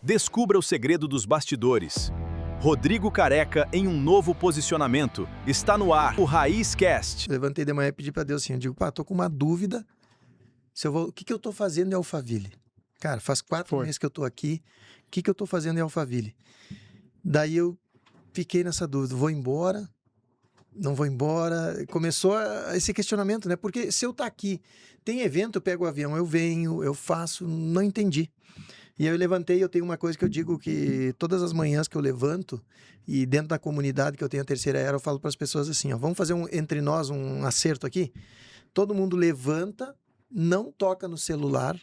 Descubra o segredo dos bastidores. Rodrigo Careca em um novo posicionamento. Está no ar, o Raiz Cast. Levantei de manhã e pedi para Deus assim, eu digo, pá, tô com uma dúvida, o que eu tô fazendo em Alphaville? Cara, faz 4 meses que eu tô aqui, o que eu tô fazendo em Alphaville? Daí eu fiquei nessa dúvida, vou embora, não vou embora? Começou esse questionamento, né? Porque se eu tá aqui, tem evento, eu pego o avião, eu venho, eu faço, não entendi. E aí eu levantei, eu tenho uma coisa que eu digo que todas as manhãs que eu levanto, e dentro da comunidade que eu tenho a Terceira Era, eu falo para as pessoas assim, ó, vamos fazer entre nós um acerto aqui? Todo mundo levanta, não toca no celular,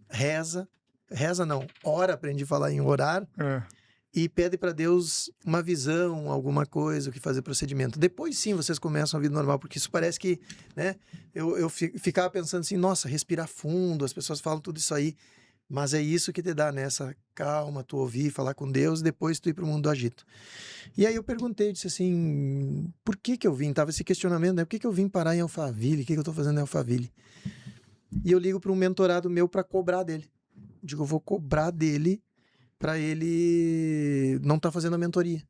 reza não, ora, aprendi a falar em orar, e pede para Deus uma visão, alguma coisa, o que fazer procedimento. Depois sim vocês começam a vida normal, porque isso parece que, né, eu ficava pensando assim, nossa, respirar fundo, as pessoas falam tudo isso aí, mas é isso que te dá nessa calma, tu ouvir, falar com Deus, depois tu ir para o mundo do agito. E aí eu perguntei, disse assim, por que eu vim? Tava esse questionamento, né? Por que eu vim parar em Alphaville? O que eu tô fazendo em Alphaville? E eu ligo para um mentorado meu para cobrar dele. Digo, eu vou cobrar dele para ele não tá fazendo a mentoria.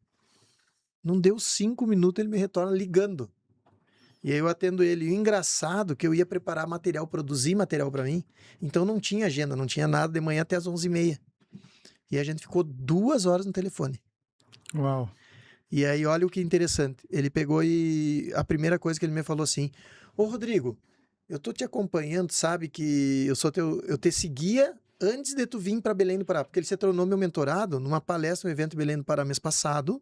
Não deu 5 minutos, ele me retorna ligando. E aí eu atendo ele. E o engraçado é que eu ia preparar material, produzir material para mim, então não tinha agenda, não tinha nada de manhã até as 11h30. E a gente ficou 2 horas no telefone. Uau! E aí olha o que interessante. Ele pegou e a primeira coisa que ele me falou assim, ô Rodrigo, eu tô te acompanhando, sabe que eu te seguia antes de tu vir para Belém do Pará, porque ele se tornou meu mentorado numa palestra, um evento em Belém do Pará mês passado.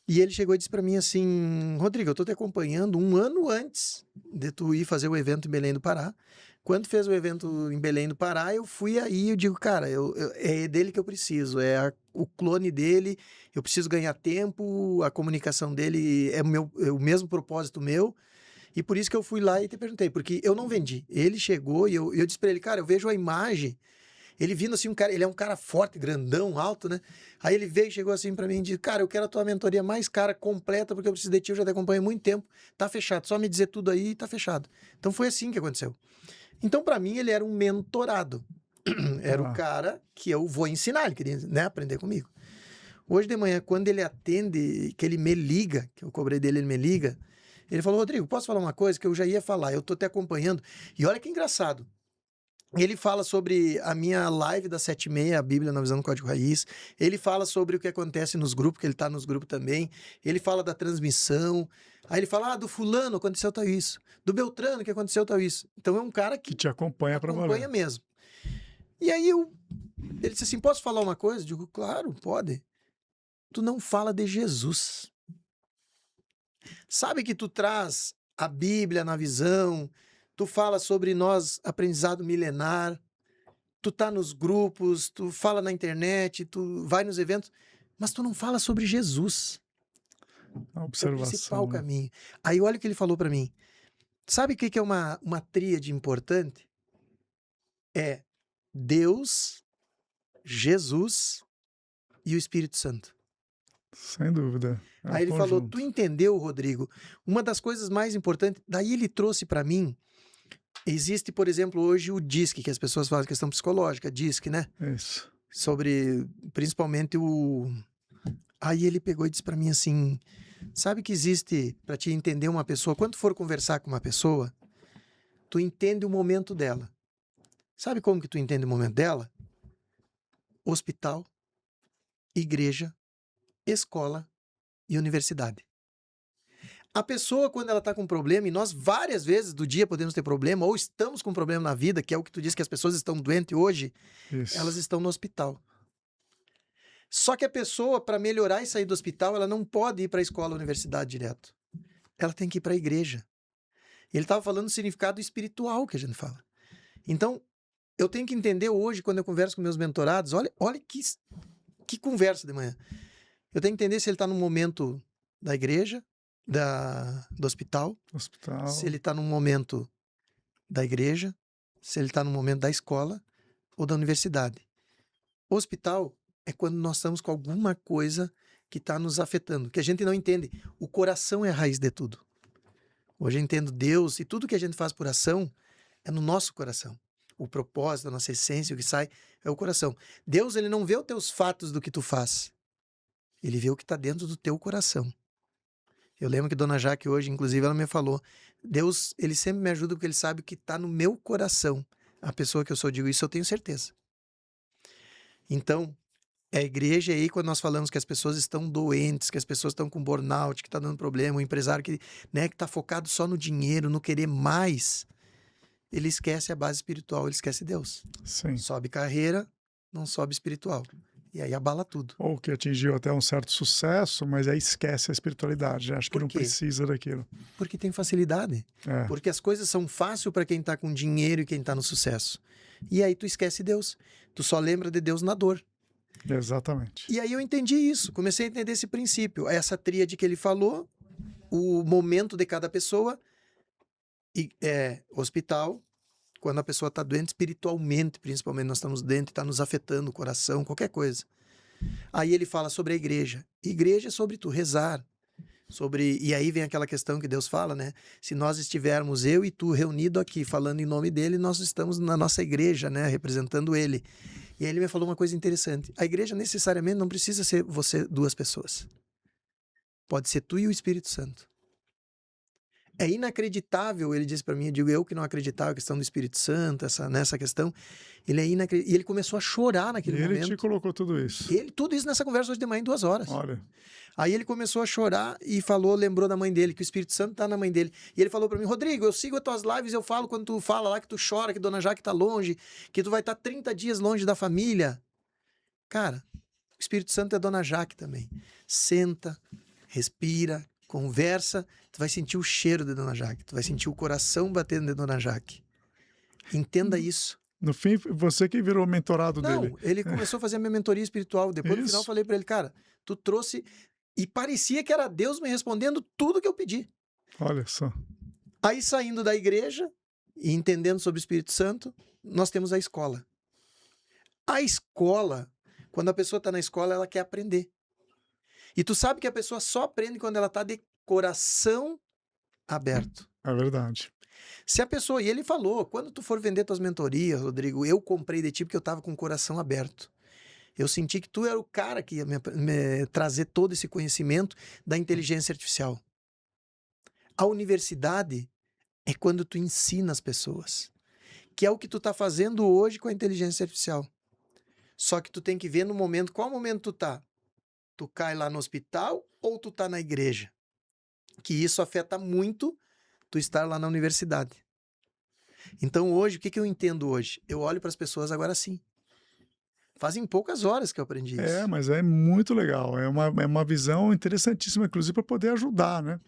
E ele chegou e disse para mim assim, Rodrigo, eu tô te acompanhando 1 ano antes de tu ir fazer o evento em Belém do Pará. Quando fez o evento em Belém do Pará, eu fui aí, eu digo, cara, é dele que eu preciso, o clone dele, eu preciso ganhar tempo, a comunicação dele é o mesmo propósito meu, e por isso que eu fui lá e te perguntei, porque eu não vendi. Ele chegou e eu disse para ele, cara, eu vejo a imagem. Ele vindo assim, ele é um cara forte, grandão, alto, né? Aí ele veio e chegou assim pra mim e disse, cara, eu quero a tua mentoria mais cara, completa, porque eu preciso de ti, eu já te acompanho há muito tempo, tá fechado, só me dizer tudo aí e tá fechado. Então foi assim que aconteceu. Então pra mim ele era um mentorado, era o cara que eu vou ensinar, ele queria, né, aprender comigo. Hoje de manhã, quando ele atende, que ele me liga, que eu cobrei dele, ele me liga, ele falou, Rodrigo, posso falar uma coisa que eu já ia falar, eu tô te acompanhando, e olha que engraçado, ele fala sobre a minha live das 7h30, a Bíblia na Visão do Código Raiz. Ele fala sobre o que acontece nos grupos, que ele está nos grupos também. Ele fala da transmissão. Aí ele fala, do fulano aconteceu tal isso. Do Beltrano que aconteceu tal isso. Então é um cara que te acompanha para valer. Acompanha mesmo. E aí ele disse assim, posso falar uma coisa? Eu digo, claro, pode. Tu não fala de Jesus. Sabe que tu traz a Bíblia na visão, tu fala sobre nós, aprendizado milenar, tu tá nos grupos, tu fala na internet, tu vai nos eventos, mas tu não fala sobre Jesus. A É o principal caminho. Aí olha o que ele falou para mim. Sabe o que é uma tríade importante? É Deus, Jesus e o Espírito Santo. Sem dúvida. Aí ele falou, tu entendeu, Rodrigo? Uma das coisas mais importantes, daí ele trouxe para mim, existe, por exemplo, hoje o DISC, que as pessoas fazem questão psicológica, DISC, né? Isso. Sobre, principalmente Aí ele pegou e disse para mim assim, sabe que existe, para te entender uma pessoa, quando tu for conversar com uma pessoa, tu entende o momento dela. Sabe como que tu entende o momento dela? Hospital, igreja, escola e universidade. A pessoa, quando ela está com problema, e nós várias vezes do dia podemos ter problema, ou estamos com problema na vida, que é o que tu disse que as pessoas estão doentes hoje, Isso. Elas estão no hospital. Só que a pessoa, para melhorar e sair do hospital, ela não pode ir para a escola ou universidade direto. Ela tem que ir para a igreja. Ele estava falando do significado espiritual que a gente fala. Então, eu tenho que entender hoje, quando eu converso com meus mentorados, olha que conversa de manhã. Eu tenho que entender se ele está no momento da igreja, do hospital, se ele está no momento da igreja, se ele está no momento da escola ou da universidade. O hospital é quando nós estamos com alguma coisa que está nos afetando, que a gente não entende. O coração é a raiz de tudo. Hoje eu entendo Deus e tudo que a gente faz por ação é no nosso coração. O propósito, a nossa essência, o que sai é o coração. Deus, ele não vê os teus fatos do que tu faz. Ele vê o que está dentro do teu coração. Eu lembro que Dona Jaque hoje, inclusive, ela me falou, Deus, ele sempre me ajuda porque ele sabe o que está no meu coração. A pessoa que eu sou, digo isso, eu tenho certeza. Então, a igreja aí, quando nós falamos que as pessoas estão doentes, que as pessoas estão com burnout, que está dando problema, o empresário que está focado só no dinheiro, no querer mais, ele esquece a base espiritual, ele esquece Deus. Sim. Sobe carreira, não sobe espiritual. E aí abala tudo. Ou que atingiu até um certo sucesso, mas aí esquece a espiritualidade. Acho que Por não quê? precisa daquilo. Porque tem facilidade. É. Porque as coisas são fáceis para quem está com dinheiro e quem está no sucesso. E aí tu esquece Deus. Tu só lembra de Deus na dor. Exatamente. E aí eu entendi isso. Comecei a entender esse princípio. Essa tríade que ele falou, o momento de cada pessoa, e hospital, quando a pessoa está doente espiritualmente, principalmente, nós estamos doentes, está nos afetando o coração, qualquer coisa. Aí ele fala sobre a igreja. Igreja é sobre tu rezar. E aí vem aquela questão que Deus fala, né? Se nós estivermos eu e tu reunido aqui, falando em nome dele, nós estamos na nossa igreja, né? Representando ele. E aí ele me falou uma coisa interessante. A igreja necessariamente não precisa ser você, duas pessoas. Pode ser tu e o Espírito Santo. É inacreditável, ele disse para mim, eu digo, eu que não acreditava a questão do Espírito Santo, nessa questão, ele é inacreditável. E ele começou a chorar naquele momento. E ele te colocou tudo isso. Tudo isso nessa conversa hoje de manhã em 2 horas. Olha. Aí ele começou a chorar e lembrou da mãe dele, que o Espírito Santo está na mãe dele. E ele falou para mim, Rodrigo, eu sigo as tuas lives, eu falo quando tu fala lá que tu chora, que Dona Jaque está longe, que tu vai estar 30 dias longe da família. Cara, o Espírito Santo é Dona Jaque também. Senta, respira, conversa, tu vai sentir o cheiro de Dona Jaque, tu vai sentir o coração batendo de Dona Jaque. Entenda isso. No fim, você que virou mentorado dele. Não, ele começou a fazer a minha mentoria espiritual. Depois, no final, eu falei para ele, cara, tu trouxe... E parecia que era Deus me respondendo tudo que eu pedi. Olha só. Aí, saindo da igreja e entendendo sobre o Espírito Santo, nós temos a escola. A escola, quando a pessoa está na escola, ela quer aprender. E tu sabe que a pessoa só aprende quando ela está de coração aberto. É verdade. Se a pessoa... E ele falou, quando tu for vender tuas mentorias, Rodrigo, eu comprei de ti porque eu estava com o coração aberto. Eu senti que tu era o cara que ia me trazer todo esse conhecimento da inteligência artificial. A universidade é quando tu ensina as pessoas, que é o que tu tá fazendo hoje com a inteligência artificial. Só que tu tem que ver no momento, qual momento tu tá? Tu cai lá no hospital ou tu tá na igreja? Que isso afeta muito tu estar lá na universidade. Então hoje, o que eu entendo hoje? Eu olho para as pessoas agora sim. Fazem poucas horas que eu aprendi isso. Mas é muito legal. É uma visão interessantíssima, inclusive, para poder ajudar, né?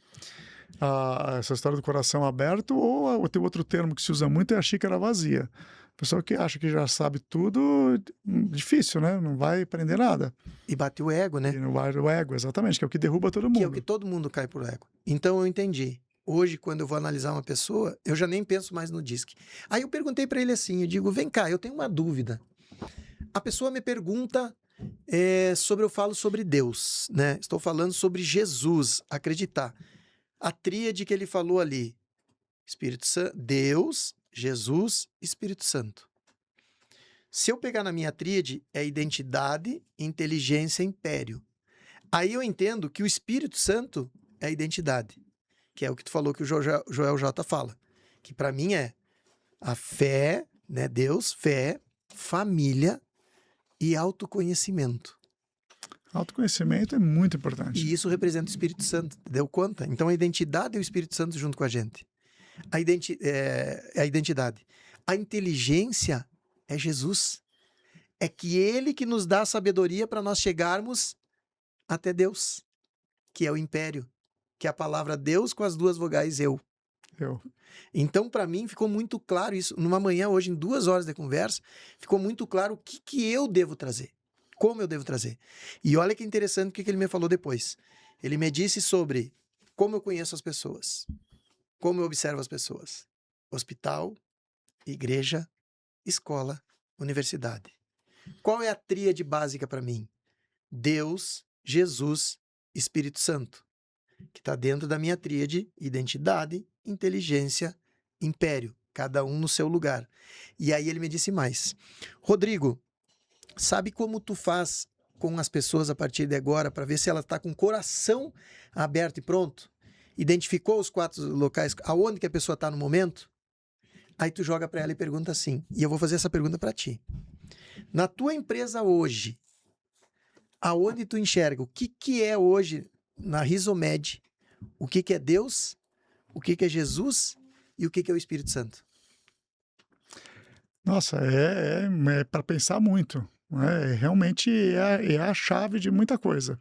Essa história do coração aberto, ou o outro termo que se usa muito é a xícara vazia. A pessoa que acha que já sabe tudo, difícil, né? Não vai aprender nada. E bate o ego, né? E não vai o ego, exatamente, que é o que derruba todo mundo. Que é o que todo mundo cai por ego. Então eu entendi. Hoje, quando eu vou analisar uma pessoa, eu já nem penso mais no DISC. Aí eu perguntei para ele assim, eu digo, vem cá, eu tenho uma dúvida. A pessoa me pergunta eu falo sobre Deus, né? Estou falando sobre Jesus, acreditar. A tríade que ele falou ali, Espírito Santo, Deus, Jesus, Espírito Santo. Se eu pegar na minha tríade, é identidade, inteligência, império. Aí eu entendo que o Espírito Santo é a identidade, que é o que tu falou que o Joel J fala, que para mim é a fé, né? Deus, fé, família e autoconhecimento. Autoconhecimento é muito importante. E isso representa o Espírito Santo, deu conta? Então a identidade é o Espírito Santo junto com a gente. A identidade. A inteligência é Jesus. É que ele que nos dá a sabedoria para nós chegarmos até Deus, que é o império, que é a palavra Deus com as 2 vogais eu. Então, para mim, ficou muito claro isso. Numa manhã, hoje, em 2 horas de conversa, ficou muito claro o que eu devo trazer. Como eu devo trazer. E olha que interessante o que ele me falou depois. Ele me disse sobre como eu conheço as pessoas, como eu observo as pessoas. Hospital, igreja, escola, universidade. Qual é a tríade básica para mim? Deus, Jesus, Espírito Santo, que está dentro da minha tríade: identidade, inteligência, império, cada um no seu lugar. E aí ele me disse mais: Rodrigo, sabe como tu faz com as pessoas a partir de agora para ver se ela está com o coração aberto e pronto? Identificou os 4 locais, aonde que a pessoa está no momento? Aí tu joga para ela e pergunta assim, e eu vou fazer essa pergunta para ti. Na tua empresa hoje, aonde tu enxerga o que é hoje na Risomed, o que é Deus, o que é Jesus e o que é o Espírito Santo? Nossa, é para pensar muito, né? Realmente é a chave de muita coisa.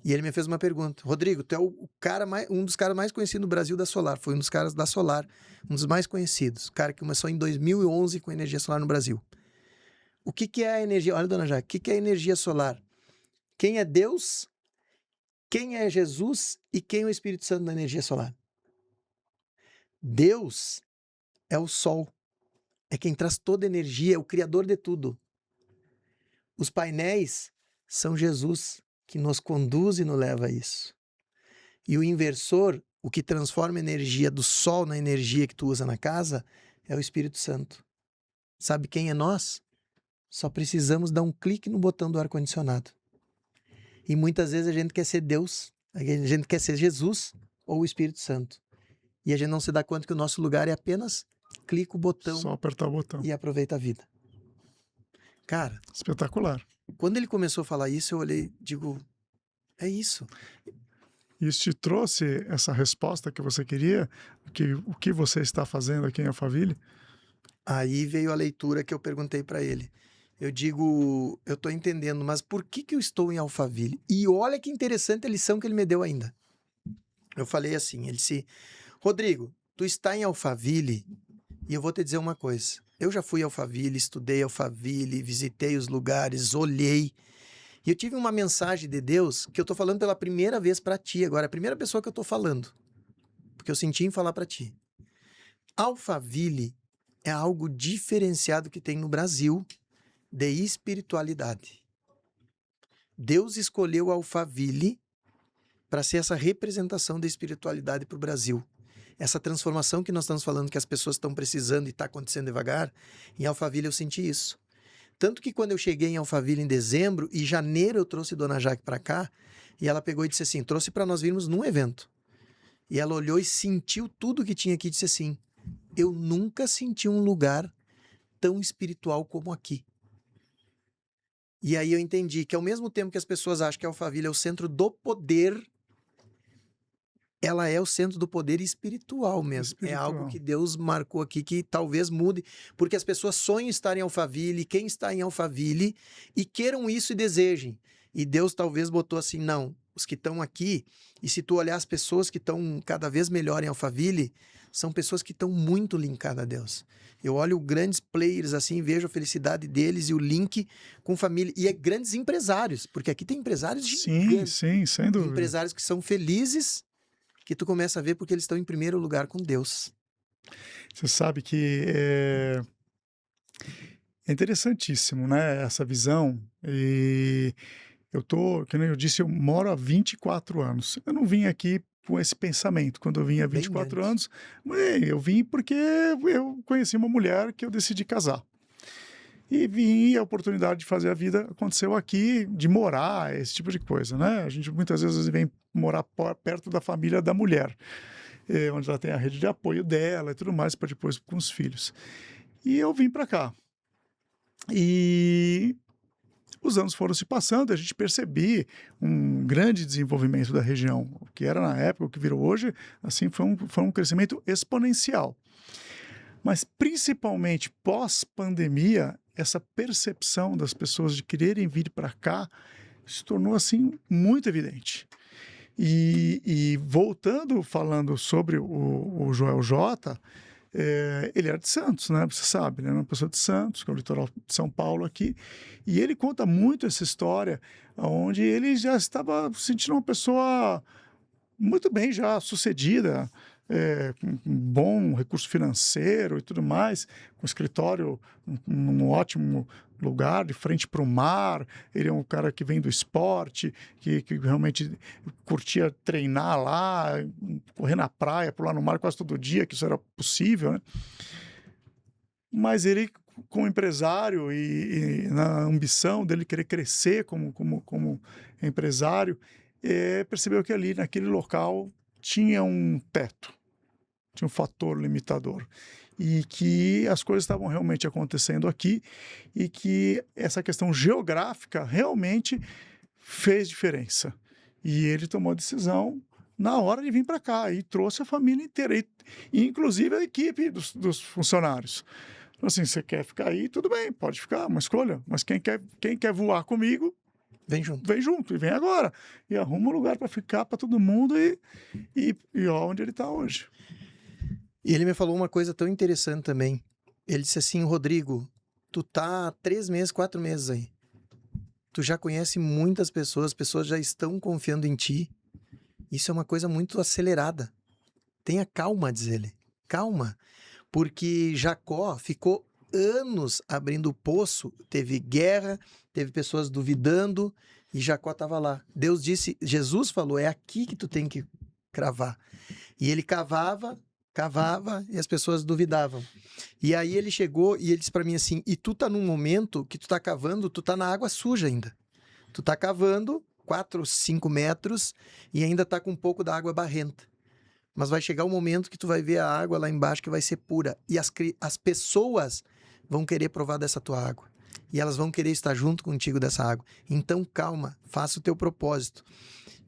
E ele me fez uma pergunta: Rodrigo, tu é um dos caras mais conhecidos no Brasil da Solar. Foi um dos caras da Solar, um dos mais conhecidos. O cara que começou em 2011 com energia solar no Brasil. O que é a energia? Olha, dona Jaque, o que é a energia solar? Quem é Deus, quem é Jesus e quem é o Espírito Santo na energia solar? Deus é o Sol. É quem traz toda a energia, é o criador de tudo. Os painéis são Jesus, que nos conduz e nos leva a isso. E o inversor, o que transforma a energia do Sol na energia que tu usa na casa, é o Espírito Santo. Sabe quem é nós? Só precisamos dar um clique no botão do ar-condicionado. E muitas vezes a gente quer ser Deus, a gente quer ser Jesus ou o Espírito Santo. E a gente não se dá conta que o nosso lugar é apenas clica o botão. Só apertar o botão. E aproveita a vida. Cara, espetacular. Quando ele começou a falar isso, eu olhei, digo, é isso. Isso te trouxe essa resposta que você queria? O que você está fazendo aqui em Alphaville? Aí veio a leitura que eu perguntei para ele. Eu digo, eu estou entendendo, mas por que eu estou em Alphaville? E olha que interessante a lição que ele me deu ainda. Eu falei assim, ele disse, Rodrigo, tu está em Alphaville e eu vou te dizer uma coisa. Eu já fui a Alphaville, estudei Alphaville, visitei os lugares, olhei. E eu tive uma mensagem de Deus que eu estou falando pela primeira vez para ti agora. É a primeira pessoa que eu estou falando. Porque eu senti em falar para ti. Alphaville é algo diferenciado que tem no Brasil de espiritualidade. Deus escolheu Alphaville para ser essa representação da espiritualidade para o Brasil. Essa transformação que nós estamos falando que as pessoas estão precisando e está acontecendo devagar, em Alphaville eu senti isso. Tanto que quando eu cheguei em Alphaville em dezembro, e janeiro eu trouxe Dona Jaque para cá, e ela pegou e disse assim, trouxe para nós virmos num evento. E ela olhou e sentiu tudo que tinha aqui e disse assim, eu nunca senti um lugar tão espiritual como aqui. E aí eu entendi que ao mesmo tempo que as pessoas acham que Alphaville é o centro do poder, ela é o centro do poder espiritual mesmo. É algo que Deus marcou aqui que talvez mude, porque as pessoas sonham estar em Alphaville, quem está em Alphaville, e queiram isso e desejem. E Deus talvez botou assim, não, os que estão aqui, e se tu olhar as pessoas que estão cada vez melhor em Alphaville, são pessoas que estão muito linkadas a Deus. Eu olho grandes players assim, vejo a felicidade deles e o link com família. E é grandes empresários, porque aqui tem empresários gigantes. Sim, sem dúvida. Empresários que são felizes, que tu começa a ver porque eles estão em primeiro lugar com Deus. Você sabe que é interessantíssimo, né, essa visão. E como eu disse, eu moro há 24 anos. Eu não vim aqui com esse pensamento quando eu vim há 24 anos. Eu vim porque eu conheci uma mulher que eu decidi casar. E vim, a oportunidade de fazer a vida aconteceu aqui, de morar, esse tipo de coisa, né? A gente muitas vezes vem morar perto da família da mulher, onde ela tem a rede de apoio dela e tudo mais, para depois com os filhos. E eu vim para cá. E os anos foram se passando, a gente percebia um grande desenvolvimento da região. O que era na época, o que virou hoje, assim, foi um crescimento exponencial. Mas, principalmente pós-pandemia, essa percepção das pessoas de quererem vir para cá se tornou, assim, muito evidente. E voltando, falando sobre o Joel J., ele era de Santos, né? Você sabe, ele era uma pessoa de Santos, que é o litoral de São Paulo aqui, e ele conta muito essa história, onde ele já estava se sentindo uma pessoa muito bem já sucedida, com um bom recurso financeiro e tudo mais, com escritório num ótimo lugar, de frente para o mar. Ele é um cara que vem do esporte, que realmente curtia treinar lá, correr na praia, pular no mar quase todo dia, que isso era possível, né? Mas ele, como empresário e na ambição dele querer crescer como empresário, percebeu que ali, naquele local, tinha um teto, tinha um fator limitador. E que as coisas estavam realmente acontecendo aqui e que essa questão geográfica realmente fez diferença. E ele tomou a decisão na hora de vir para cá e trouxe a família inteira, e inclusive a equipe dos funcionários. Então, assim, você quer ficar aí, tudo bem, pode ficar, uma escolha. Mas quem quer voar comigo, Vem junto. vem junto e vem agora. E arruma um lugar para ficar para todo mundo e ó, onde ele está hoje. E ele me falou uma coisa tão interessante também. Ele disse assim, Rodrigo, tu tá há 3 meses, 4 meses aí. Tu já conhece muitas pessoas, as pessoas já estão confiando em ti. Isso é uma coisa muito acelerada. Tenha calma, diz ele. Calma. Porque Jacó ficou anos abrindo o poço, teve guerra, teve pessoas duvidando e Jacó estava lá. Deus disse, Jesus falou, é aqui que tu tem que cravar. E ele cavava e as pessoas duvidavam. E aí ele chegou e ele disse para mim assim, e tu tá num momento que tu tá cavando, tu tá na água suja ainda. Tu tá cavando 4, 5 metros e ainda tá com um pouco da água barrenta. Mas vai chegar um momento que tu vai ver a água lá embaixo que vai ser pura. E as pessoas vão querer provar dessa tua água. E elas vão querer estar junto contigo dessa água. Então, calma, faça o teu propósito.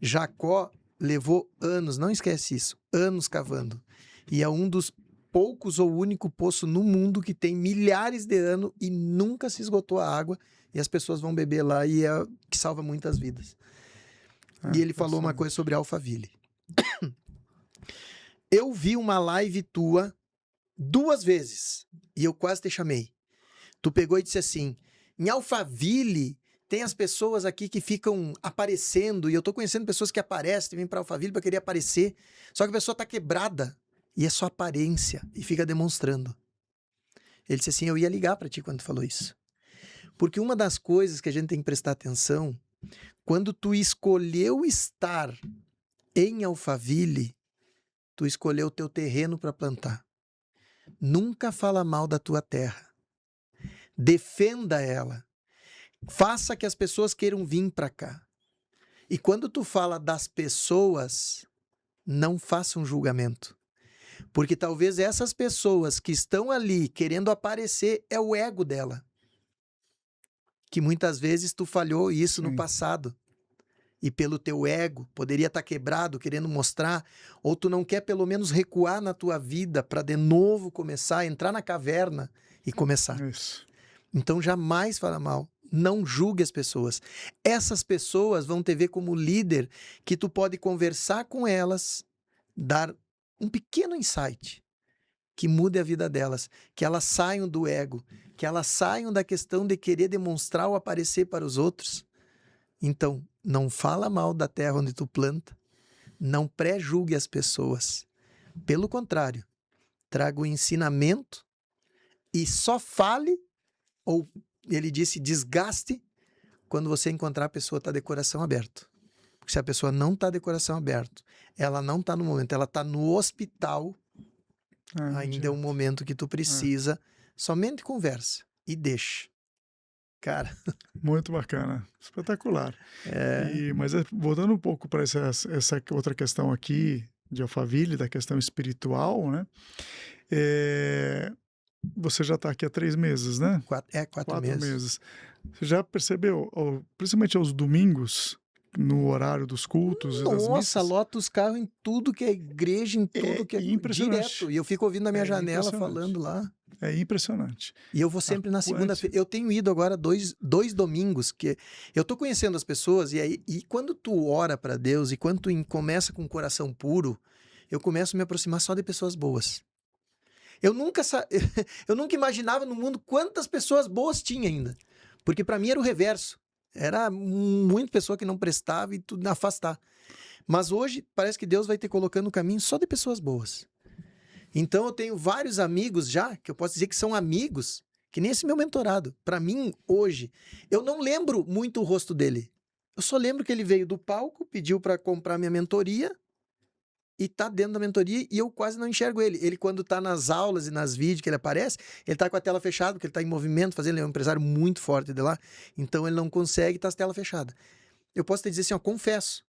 Jacó levou anos, não esquece isso, anos cavando. E é um dos poucos ou único poço no mundo que tem milhares de anos e nunca se esgotou a água. E as pessoas vão beber lá e é que salva muitas vidas. E ele falou uma coisa sobre Alphaville. Eu vi uma live tua 2 vezes e eu quase te chamei. Tu pegou e disse assim, em Alphaville tem as pessoas aqui que ficam aparecendo e eu tô conhecendo pessoas que aparecem, vêm para Alphaville para querer aparecer, só que a pessoa tá quebrada e é só aparência e fica demonstrando. Ele disse assim, eu ia ligar para ti quando tu falou isso. Porque uma das coisas que a gente tem que prestar atenção, quando tu escolheu estar em Alphaville, tu escolheu o teu terreno para plantar. Nunca fala mal da tua terra. Defenda ela. Faça que as pessoas queiram vir para cá. E quando tu fala das pessoas, não faça um julgamento. Porque talvez essas pessoas que estão ali querendo aparecer é o ego dela. Que muitas vezes tu falhou isso no passado. E pelo teu ego, poderia estar quebrado, querendo mostrar, ou tu não quer pelo menos recuar na tua vida para de novo começar, entrar na caverna e começar. Isso. Então jamais fala mal, não julgue as pessoas. Essas pessoas vão te ver como líder que tu pode conversar com elas, dar um pequeno insight que mude a vida delas, que elas saiam do ego, que elas saiam da questão de querer demonstrar ou aparecer para os outros. Então, não fala mal da terra onde tu planta, não pré-julgue as pessoas. Pelo contrário, traga o ensinamento e só fale, ou ele disse, desgaste, quando você encontrar a pessoa está de coração aberto. Porque se a pessoa não está de coração aberto, ela não está no momento, ela está no hospital, ainda é um momento que tu precisa, somente conversa e deixa. Cara. Muito bacana, espetacular. Mas voltando um pouco para essa outra questão aqui de Alphaville, da questão espiritual, né? Você já está aqui há 3 meses, né? 4 meses. Você já percebeu, principalmente aos domingos, no horário dos cultos e das missas? Nossa, lota os carros em tudo que é igreja, em tudo que é impressionante. Direto. E eu fico ouvindo na minha janela falando lá. É impressionante. E eu vou sempre na segunda-feira. Eu tenho ido agora 2 domingos, que eu tô conhecendo as pessoas, e quando tu ora para Deus, e quando tu começa com o coração puro, eu começo a me aproximar só de pessoas boas. Eu nunca imaginava no mundo quantas pessoas boas tinha ainda. Porque para mim era o reverso. Era muita pessoa que não prestava e tudo afastar. Mas hoje parece que Deus vai ter colocando o caminho só de pessoas boas. Então eu tenho vários amigos já, que eu posso dizer que são amigos, que nem esse meu mentorado. Para mim, hoje, eu não lembro muito o rosto dele. Eu só lembro que ele veio do palco, pediu para comprar minha mentoria e tá dentro da mentoria e eu quase não enxergo ele. Ele, quando tá nas aulas e nas vídeos que ele aparece, ele tá com a tela fechada, porque ele tá em movimento, fazendo, ele é um empresário muito forte de lá, então ele não consegue estar com a tela fechada. Eu posso te dizer assim, ó, confesso,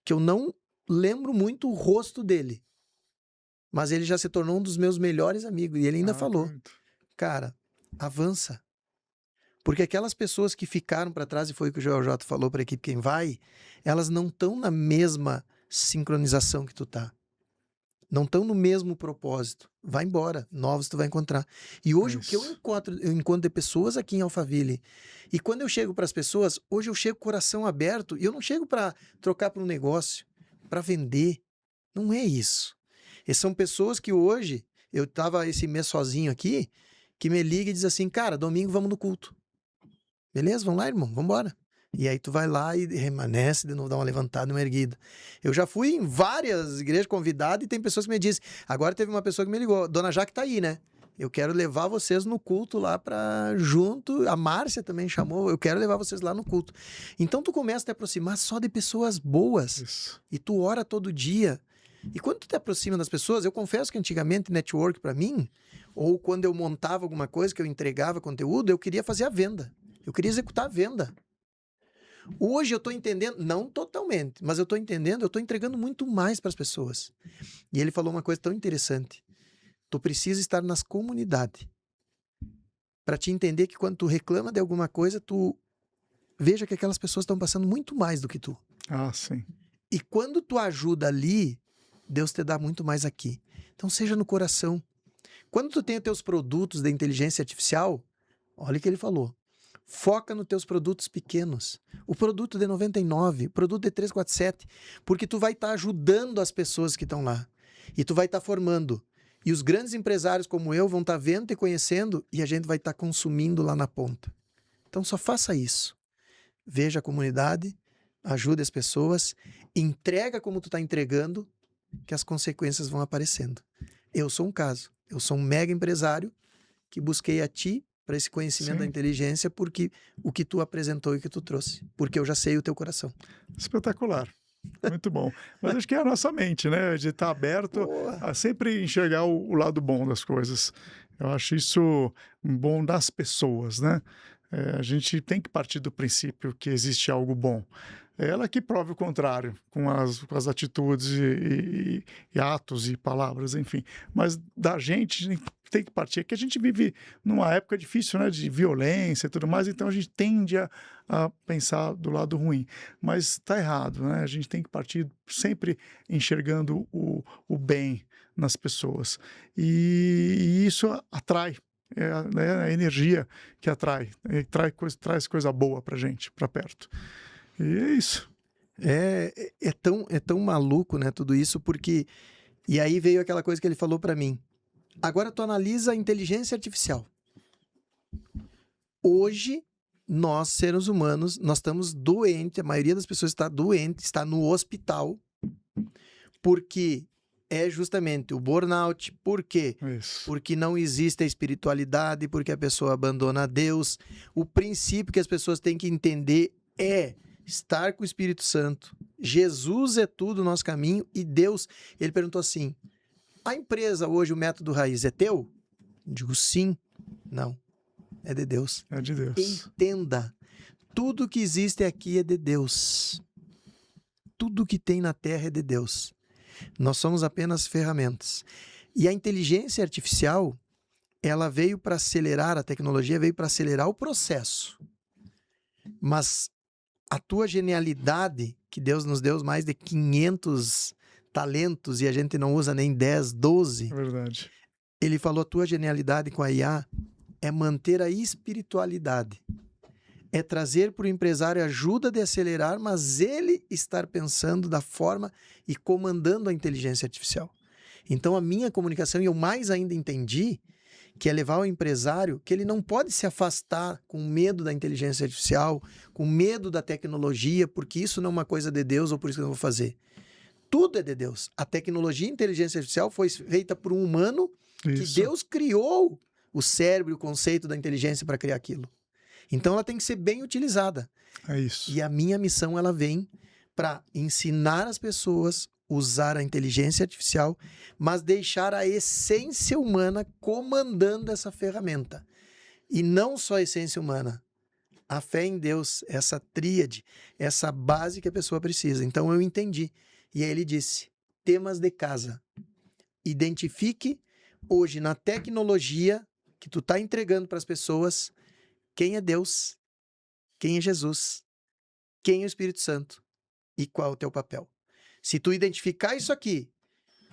que eu não lembro muito o rosto dele, mas ele já se tornou um dos meus melhores amigos, e ele ainda falou, cara, avança. Porque aquelas pessoas que ficaram para trás, e foi o que o Joel J falou para a equipe Quem Vai, elas não estão na mesma sincronização que tu tá. Não estão no mesmo propósito. Vai embora, novos tu vai encontrar. E hoje o que eu encontro de pessoas aqui em Alphaville. E quando eu chego para as pessoas, hoje eu chego com o coração aberto, e eu não chego para trocar por um negócio, para vender. Não é isso. E são pessoas que hoje, eu estava esse mês sozinho aqui, que me liga e diz assim, cara, domingo vamos no culto. Beleza, vamos lá, irmão, vamos embora. E aí tu vai lá e remanesce de novo, dá uma levantada, uma erguida. Eu já fui em várias igrejas convidado e tem pessoas que me dizem, agora teve uma pessoa que me ligou, Dona Jaque tá aí, né? Eu quero levar vocês no culto lá pra junto, a Márcia também chamou, eu quero levar vocês lá no culto. Então tu começa a te aproximar só de pessoas boas. Isso. E tu ora todo dia. E quando tu te aproxima das pessoas, eu confesso que antigamente network pra mim, ou quando eu montava alguma coisa, que eu entregava conteúdo, eu queria fazer a venda. Eu queria executar a venda. Hoje eu estou entendendo, não totalmente, mas eu estou entendendo, eu estou entregando muito mais para as pessoas. E ele falou uma coisa tão interessante. Tu precisa estar nas comunidades. Para te entender que quando tu reclama de alguma coisa, tu veja que aquelas pessoas estão passando muito mais do que tu. Ah, sim. E quando tu ajuda ali, Deus te dá muito mais aqui. Então seja no coração. Quando tu tem os teus produtos de inteligência artificial, olha o que ele falou. Foca nos teus produtos pequenos. O produto de 99, o produto de 347, porque tu vai estar ajudando as pessoas que estão lá. E tu vai estar formando. E os grandes empresários como eu vão estar vendo e conhecendo e a gente vai estar consumindo lá na ponta. Então só faça isso. Veja a comunidade, ajude as pessoas, entrega como tu está entregando, que as consequências vão aparecendo. Eu sou um caso. Eu sou um mega empresário que busquei a ti para esse conhecimento da inteligência, porque o que tu apresentou e o que tu trouxe. Porque eu já sei o teu coração. Espetacular. Muito bom. Mas acho que é a nossa mente, né? De estar aberto a sempre enxergar o lado bom das coisas. Eu acho isso bom das pessoas, né? A gente tem que partir do princípio que existe algo bom. É ela que prove o contrário, com as atitudes e atos e palavras, enfim. Mas da gente tem que partir, que a gente vive numa época difícil, né, de violência e tudo mais, então a gente tende a pensar do lado ruim. Mas está errado, né? A gente tem que partir sempre enxergando o bem nas pessoas. E isso atrai. É a energia que atrai, traz coisa boa pra gente, pra perto. E é isso. É tão maluco, né, tudo isso, porque... E aí veio aquela coisa que ele falou pra mim. Agora tu analisa a inteligência artificial. Hoje, nós, seres humanos, nós estamos doentes, a maioria das pessoas está doente, está no hospital, porque é justamente o burnout. Por quê? Isso. Porque não existe a espiritualidade, porque a pessoa abandona Deus. O princípio que as pessoas têm que entender é estar com o Espírito Santo. Jesus é tudo o nosso caminho e Deus, ele perguntou assim, a empresa hoje, o método raiz é teu? Eu digo sim. Não. É de Deus. É de Deus. Entenda. Tudo que existe aqui é de Deus. Tudo que tem na terra é de Deus. Nós somos apenas ferramentas. E a inteligência artificial, ela veio para acelerar, a tecnologia veio para acelerar o processo. Mas a tua genialidade, que Deus nos deu mais de 500 talentos e a gente não usa nem 10, 12. É verdade. Ele falou, a tua genialidade com a IA é manter a espiritualidade. É trazer para o empresário ajuda de acelerar, mas ele estar pensando da forma e comandando a inteligência artificial. Então a minha comunicação, e eu mais ainda entendi, que é levar o empresário que ele não pode se afastar com medo da inteligência artificial, com medo da tecnologia, porque isso não é uma coisa de Deus ou por isso que eu não vou fazer. Tudo é de Deus. A tecnologia e a inteligência artificial foi feita por um humano que Isso. Deus criou o cérebro e o conceito da inteligência para criar aquilo. Então ela tem que ser bem utilizada. É isso. E a minha missão, ela vem para ensinar as pessoas a usar a inteligência artificial, mas deixar a essência humana comandando essa ferramenta. E não só a essência humana, a fé em Deus, essa tríade, essa base que a pessoa precisa. Então eu entendi. E aí ele disse, temas de casa. Identifique hoje na tecnologia que tu está entregando para as pessoas quem é Deus, quem é Jesus, quem é o Espírito Santo e qual é o teu papel. Se tu identificar isso aqui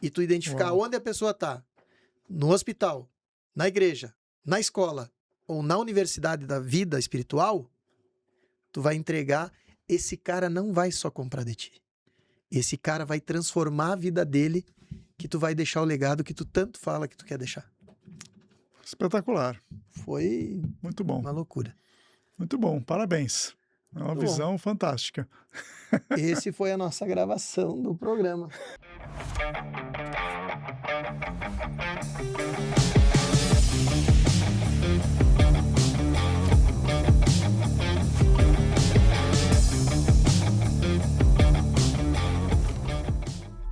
e tu identificar onde a pessoa está, no hospital, na igreja, na escola ou na universidade da vida espiritual, tu vai entregar, esse cara não vai só comprar de ti. Esse cara vai transformar a vida dele, que tu vai deixar o legado que tu tanto fala que tu quer deixar. Espetacular. Foi Muito bom. uma loucura. Muito bom. Parabéns. É uma Muito visão fantástica. Esse foi a nossa gravação do programa.